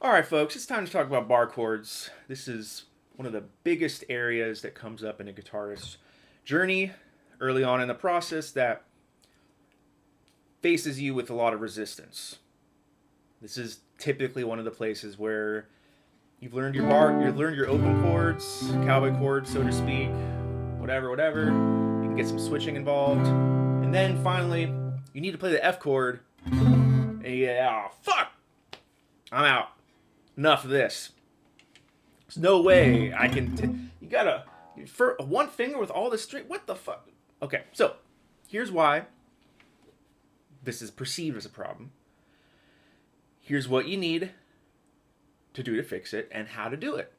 All right, folks, it's time to talk about bar chords. This is one of the biggest areas that comes up in a guitarist's journey early on in the process that faces you with a lot of resistance. This is typically one of the places where you've learned your open chords, cowboy chords, so to speak, whatever. You can get some switching involved, and then finally, you need to play the F chord. And fuck, I'm out. Enough of this. There's no way I can. You gotta for one finger with all this string. What the fuck? Okay, so here's why this is perceived as a problem. Here's what you need to do to fix it and how to do it.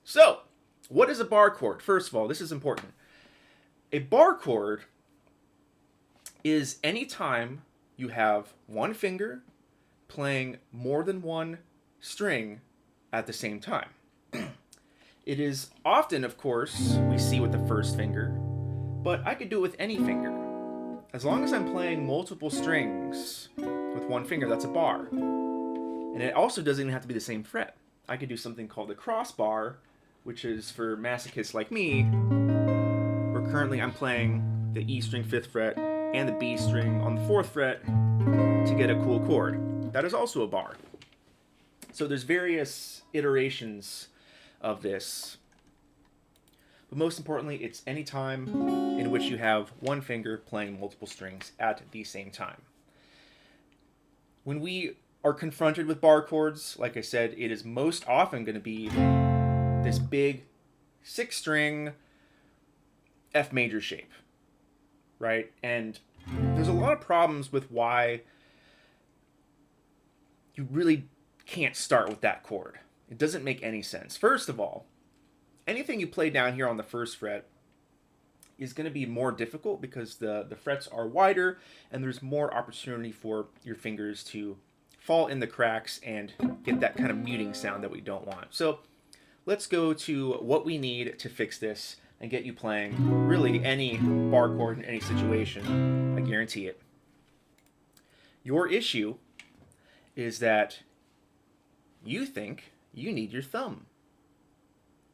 So, what is a bar chord? First of all, this is important. A bar chord is any time you have one finger playing more than one string at the same time. It is often, of course, we see with the first finger, but I could do it with any finger. As long as I'm playing multiple strings with one finger, that's a bar. And it also doesn't even have to be the same fret. I could do something called a cross bar, which is for masochists like me, where currently I'm playing the E string 5th fret and the B string on the 4th fret to get a cool chord. That is also a bar. So there's various iterations of this. But most importantly, it's any time in which you have one finger playing multiple strings at the same time. When we are confronted with bar chords, like I said, it is most often going to be this big 6-string F major shape, right? And there's a lot of problems with why you really can't start with that chord. It doesn't make any sense. First of all, anything you play down here on the 1st fret is going to be more difficult because the frets are wider and there's more opportunity for your fingers to fall in the cracks and get that kind of muting sound that we don't want. So let's go to what we need to fix this and get you playing really any bar chord in any situation. I guarantee it. Your issue is that you think you need your thumb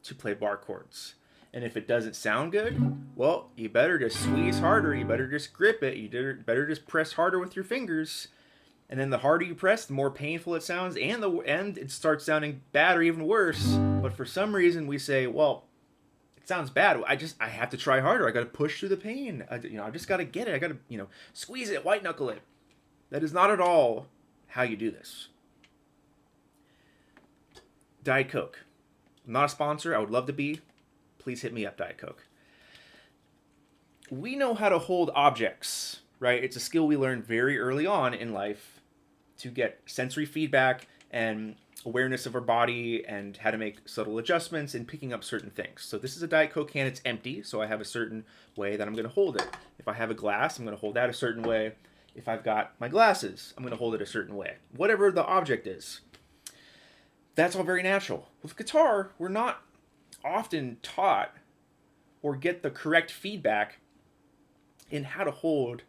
to play bar chords. And if it doesn't sound good, well, you better just squeeze harder, you better just grip it, you better just press harder with your fingers. And then the harder you press, the more painful it sounds, and it starts sounding bad or even worse. But for some reason we say, well, it sounds bad. I have to try harder. I got to push through the pain. I just got to get it. I got to, squeeze it, white knuckle it. That is not at all how you do this. Diet Coke. I'm not a sponsor. I would love to be. Please hit me up, Diet Coke. We know how to hold objects, right? It's a skill we learned very early on in life to get sensory feedback and awareness of our body and how to make subtle adjustments in picking up certain things. So this is a Diet Coke can. It's empty, so I have a certain way that I'm going to hold it. If I have a glass, I'm going to hold that a certain way. If I've got my glasses, I'm going to hold it a certain way. Whatever the object is. That's all very natural. With guitar, we're not often taught or get the correct feedback in how to hold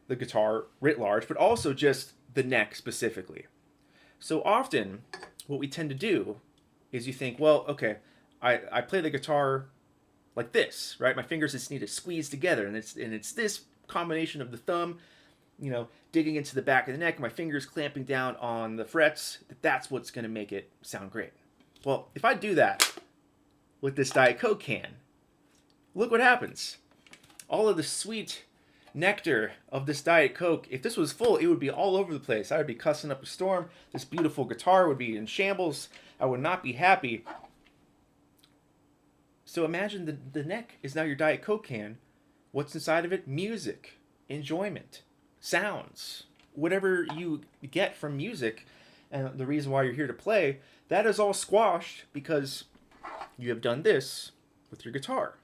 the guitar writ large, but also just the neck specifically. So often, what we tend to do is you think, well, okay, I play the guitar like this, right? My fingers just need to squeeze together, and it's this combination of the thumb, digging into the back of the neck, my fingers clamping down on the frets, that's what's going to make it sound great. Well, if I do that with this Diet Coke can, look what happens. All of the sweet nectar of this Diet Coke, if this was full, it would be all over the place. I would be cussing up a storm. This beautiful guitar would be in shambles. I would not be happy. So imagine the neck is now your Diet Coke can. What's inside of it? Music, enjoyment, sounds, whatever you get from music, and the reason why you're here to play, that is all squashed because you have done this with your guitar.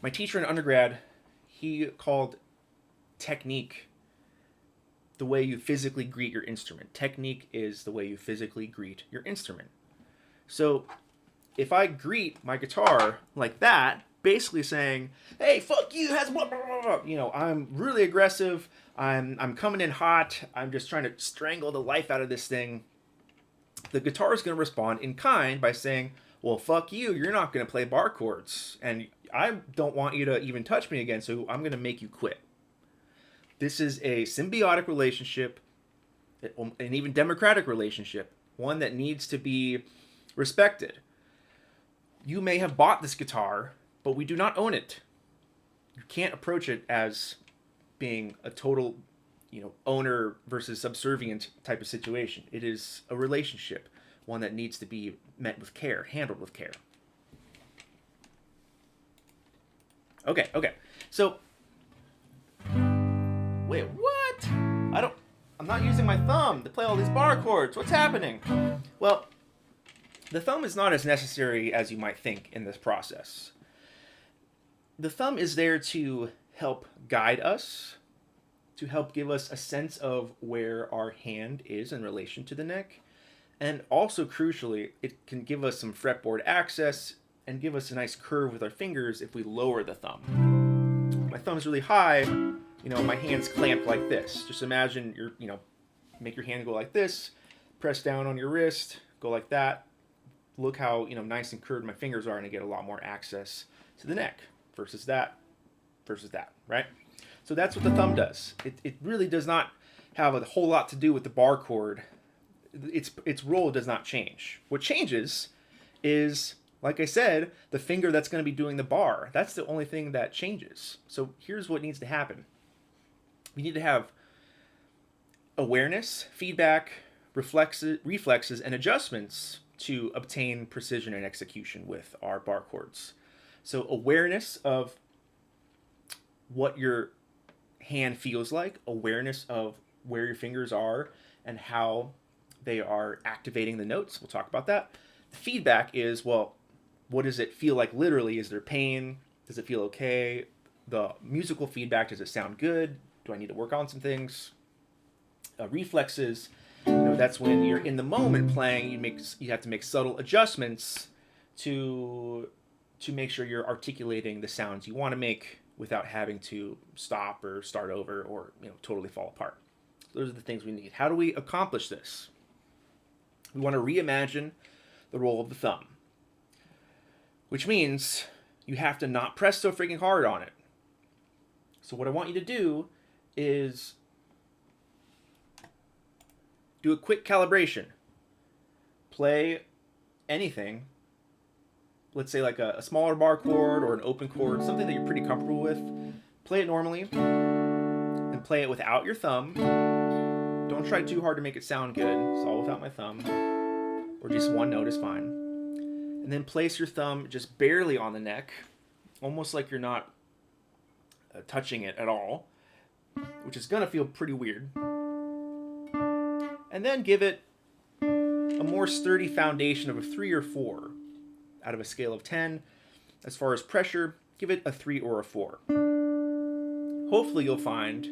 My teacher in undergrad, he called technique the way you physically greet your instrument. Technique is the way you physically greet your instrument. So if I greet my guitar like that, basically saying, hey, fuck you, has blah, blah, blah, blah. I'm really aggressive, I'm coming in hot, I'm just trying to strangle the life out of this thing, the guitar is going to respond in kind by saying, well, fuck you, you're not going to play bar chords, and I don't want you to even touch me again, so I'm going to make you quit. This is a symbiotic relationship, an even democratic relationship, one that needs to be respected. You may have bought this guitar, but we do not own it. You can't approach it as being a total, owner versus subservient type of situation. It is a relationship, one that needs to be met with care, handled with care. Okay. So, wait, what? I'm not using my thumb to play all these bar chords. What's happening? Well, the thumb is not as necessary as you might think in this process. The thumb is there to help guide us, to help give us a sense of where our hand is in relation to the neck. And also, crucially, it can give us some fretboard access and give us a nice curve with our fingers if we lower the thumb. My thumb's really high, my hand's clamped like this. Just imagine make your hand go like this, press down on your wrist, go like that. Look how, nice and curved my fingers are, and I get a lot more access to the neck versus that, right? So that's what the thumb does. It really does not have a whole lot to do with the bar chord. Its role does not change. What changes is, like I said, the finger that's going to be doing the bar. That's the only thing that changes. So here's what needs to happen. We need to have awareness, feedback, reflexes, and adjustments to obtain precision and execution with our bar chords. So awareness of what your hand feels like, awareness of where your fingers are and how they are activating the notes. We'll talk about that. The feedback is, well, what does it feel like literally? Is there pain? Does it feel okay? The musical feedback, does it sound good? Do I need to work on some things? Reflexes, that's when you're in the moment playing. You have to make subtle adjustments to make sure you're articulating the sounds you want to make without having to stop or start over or totally fall apart. Those are the things we need. How do we accomplish this? We want to reimagine the role of the thumb, which means you have to not press so freaking hard on it. So what I want you to do is do a quick calibration. Play anything, let's say like a smaller bar chord or an open chord, something that you're pretty comfortable with. Play it normally and play it without your thumb. Don't try too hard to make it sound good. It's all without my thumb, or just one note is fine. And then place your thumb just barely on the neck, almost like you're not touching it at all, which is gonna feel pretty weird. And then give it a more sturdy foundation of a 3 or 4 out of a scale of 10. As far as pressure, give it a 3 or a 4. Hopefully you'll find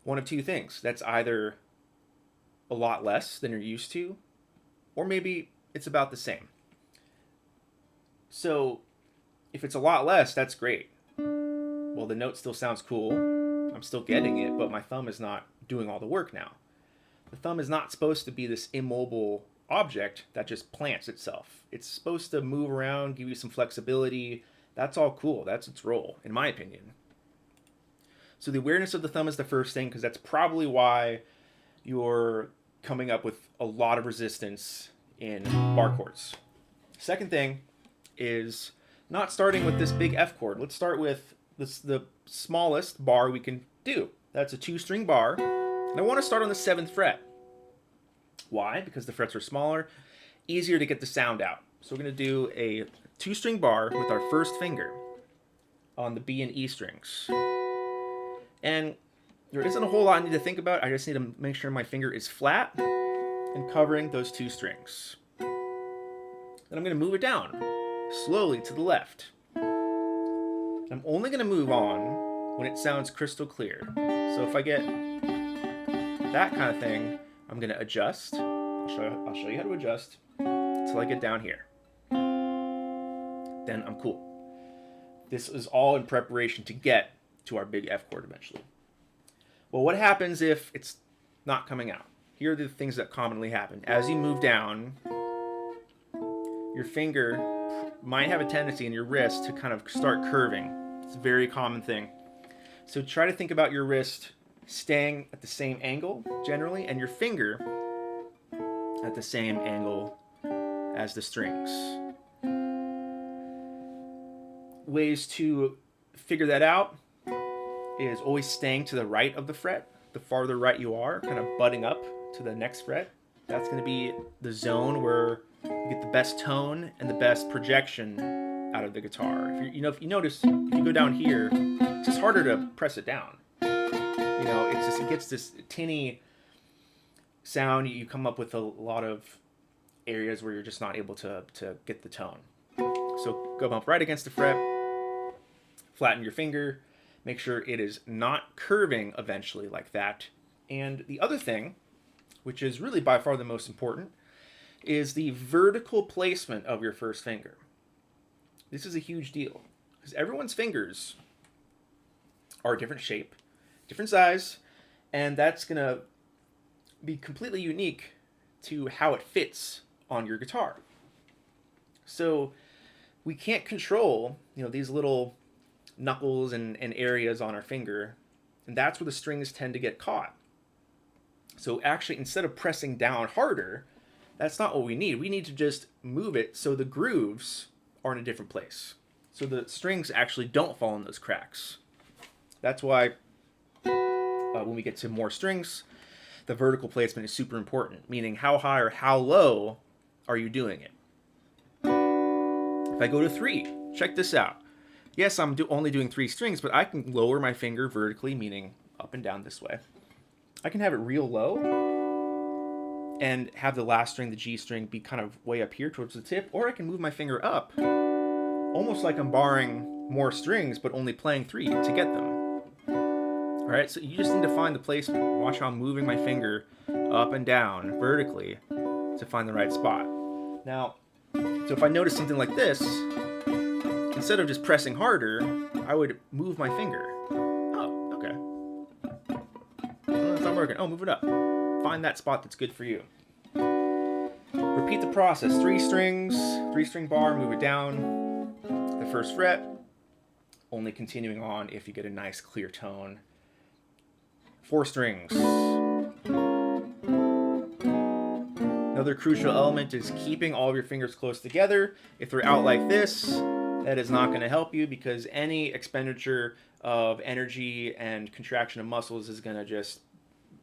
one of two things. That's either a lot less than you're used to, or maybe it's about the same. So if it's a lot less, that's great. Well, the note still sounds cool. I'm still getting it, but my thumb is not doing all the work now. The thumb is not supposed to be this immobile object that just plants itself. It's supposed to move around, give you some flexibility. That's all cool. That's its role, in my opinion. So the awareness of the thumb is the first thing, because that's probably why you're coming up with a lot of resistance in bar chords. Second thing is not starting with this big F chord. Let's start with the smallest bar we can do. That's a 2-string bar. And I want to start on the 7th fret. Why? Because the frets are smaller, easier to get the sound out. So we're going to do a 2-string bar with our first finger on the B and E strings. And there isn't a whole lot I need to think about. I just need to make sure my finger is flat and covering those 2 strings. Then I'm going to move it down slowly to the left. I'm only going to move on when it sounds crystal clear. So if I get that kind of thing, I'm going to adjust. I'll show you how to adjust until I get down here. Then I'm cool. This is all in preparation to get to our big F chord eventually. Well, what happens if it's not coming out? here are the things that commonly happen. As you move down, your finger might have a tendency in your wrist to kind of start curving. It's a very common thing. So try to think about your wrist staying at the same angle generally, and your finger at the same angle as the strings. Ways to figure that out is always staying to the right of the fret. The farther right you are, kind of butting up to the next fret. That's going to be the zone where you get the best tone and the best projection out of the guitar. If you notice, if you go down here, it's just harder to press it down. It gets this tinny sound. You come up with a lot of areas where you're just not able to get the tone. So go bump right against the fret, flatten your finger, make sure it is not curving eventually like that. And the other thing, which is really by far the most important, is the vertical placement of your first finger. This is a huge deal because everyone's fingers are a different shape, different size, and that's going to be completely unique to how it fits on your guitar. So we can't control, these little knuckles and areas on our finger, and that's where the strings tend to get caught. So actually, instead of pressing down harder, that's not what we need. We need to just move it so the grooves are in a different place, so the strings actually don't fall in those cracks. That's why when we get to more strings, the vertical placement is super important, meaning how high or how low are you doing it. If I go to 3, check this out. Yes, I'm only doing 3 strings, but I can lower my finger vertically, meaning up and down this way. I can have it real low and have the last string, the G string, be kind of way up here towards the tip, or I can move my finger up, almost like I'm borrowing more strings, but only playing 3 to get them. All right, so you just need to find the placement. Watch how I'm moving my finger up and down vertically to find the right spot. Now, so if I notice something like this, instead of just pressing harder, I would move my finger. Oh, okay. Oh, it's not working. Oh, move it up. Find that spot that's good for you. Repeat the process. 3 strings, 3-string bar, move it down the first fret, only continuing on if you get a nice clear tone. 4 strings. Another crucial element is keeping all of your fingers close together. If they're out like this, that is not going to help you because any expenditure of energy and contraction of muscles is going to just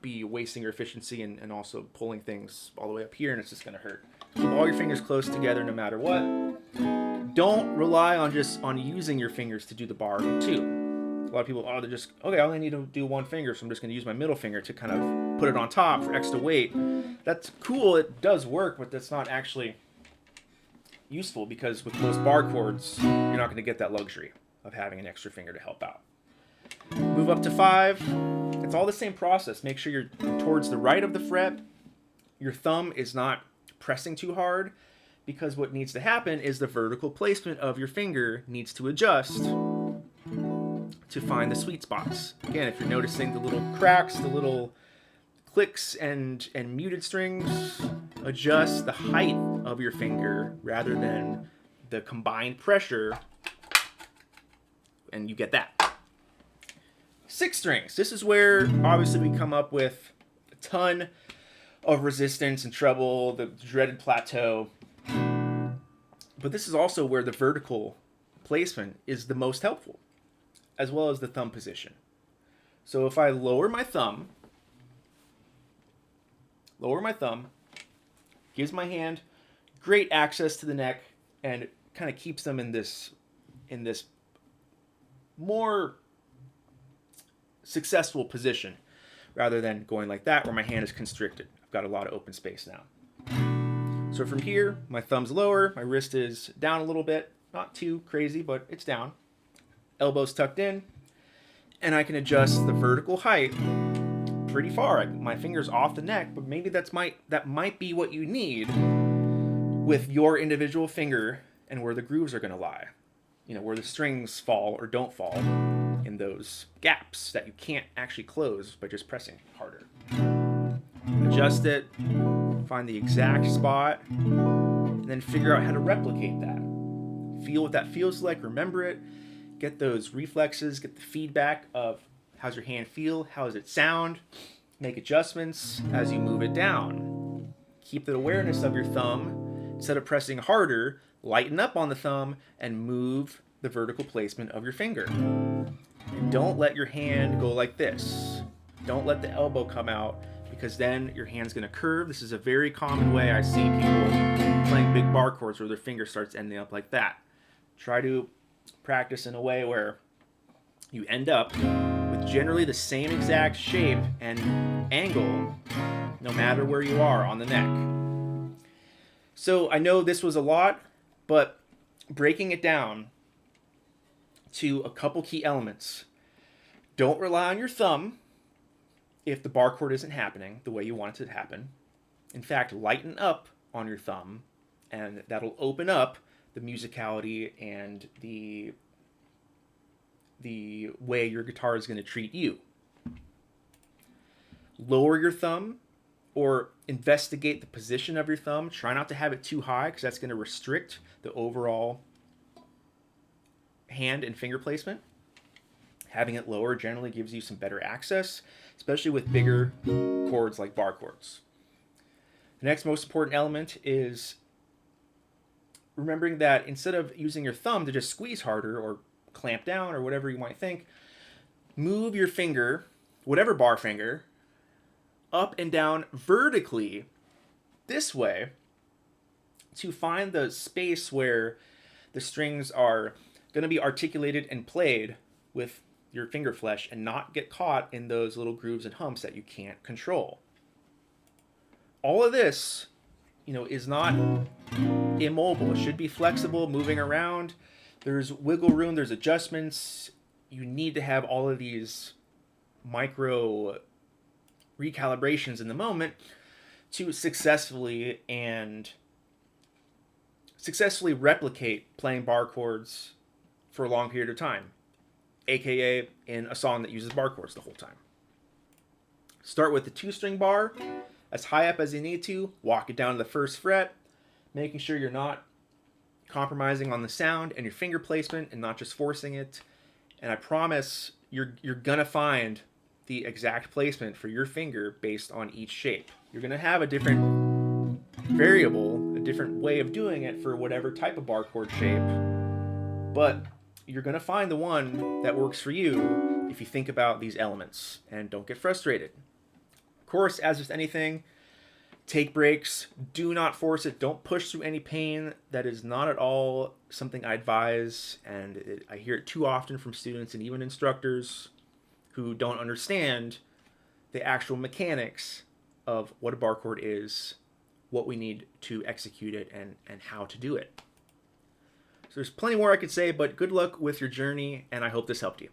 be wasting your efficiency and also pulling things all the way up here, and it's just going to hurt. Keep all your fingers close together no matter what. Don't rely on using your fingers to do the bar too. A lot of people, they're just, okay, I only need to do 1 finger, so I'm just going to use my middle finger to kind of put it on top for extra weight. That's cool, it does work, but that's not actually useful because with most bar chords, you're not going to get that luxury of having an extra finger to help out. Move up to 5. It's all the same process. Make sure you're towards the right of the fret. Your thumb is not pressing too hard because what needs to happen is the vertical placement of your finger needs to adjust to find the sweet spots. Again, if you're noticing the little cracks, the little clicks and muted strings, adjust the height of your finger rather than the combined pressure, and you get that. 6 strings. This is where obviously we come up with a ton of resistance and treble, the dreaded plateau. But this is also where the vertical placement is the most helpful, as well as the thumb position. So if I lower my thumb, gives my hand great access to the neck and kind of keeps them in this more successful position rather than going like that where my hand is constricted. I've got a lot of open space now. So from here, my thumb's lower, my wrist is down a little bit, not too crazy, but it's down. Elbows tucked in, and I can adjust the vertical height pretty far. My finger's off the neck, but maybe that might be what you need with your individual finger and where the grooves are going to lie. Where the strings fall or don't fall in those gaps that you can't actually close by just pressing harder. adjust it, find the exact spot, and then figure out how to replicate that. Feel what that feels like, remember it, get those reflexes, get the feedback of how's your hand feel, how does it sound, make adjustments as you move it down. Keep the awareness of your thumb. Instead of pressing harder, lighten up on the thumb and move the vertical placement of your finger. Don't let your hand go like this. Don't let the elbow come out, because then your hand's going to curve. This is a very common way I see people playing big bar chords where their finger starts ending up like that. Try to practice in a way where you end up with generally the same exact shape and angle no matter where you are on the neck. So I know this was a lot, but breaking it down to a couple key elements. Don't rely on your thumb if the bar chord isn't happening the way you want it to happen. In fact, lighten up on your thumb, and that'll open up the musicality and the way your guitar is going to treat you. Lower your thumb, or investigate the position of your thumb. Try not to have it too high, because that's going to restrict the overall hand and finger placement. Having it lower generally gives you some better access, especially with bigger chords like bar chords. The next most important element is remembering that instead of using your thumb to just squeeze harder or clamp down or whatever you might think, move your finger, whatever bar finger, up and down vertically this way to find the space where the strings are going to be articulated and played with your finger flesh and not get caught in those little grooves and humps that you can't control. All of this, is not immobile. It should be flexible, moving around. There's wiggle room, there's adjustments. You need to have all of these micro recalibrations in the moment to successfully replicate playing bar chords for a long period of time, aka in a song that uses bar chords the whole time. Start with the 2-string bar as high up as you need to, walk it down to the 1st fret, making sure you're not compromising on the sound and your finger placement and not just forcing it. And I promise you're gonna find the exact placement for your finger based on each shape. You're gonna have a different variable, a different way of doing it for whatever type of bar chord shape, but you're gonna find the one that works for you if you think about these elements, and don't get frustrated. Of course, as with anything, take breaks, do not force it, don't push through any pain. That is not at all something I advise, and I hear it too often from students and even instructors who don't understand the actual mechanics of what a bar chord is, what we need to execute it, and how to do it. So there's plenty more I could say, but good luck with your journey, and I hope this helped you.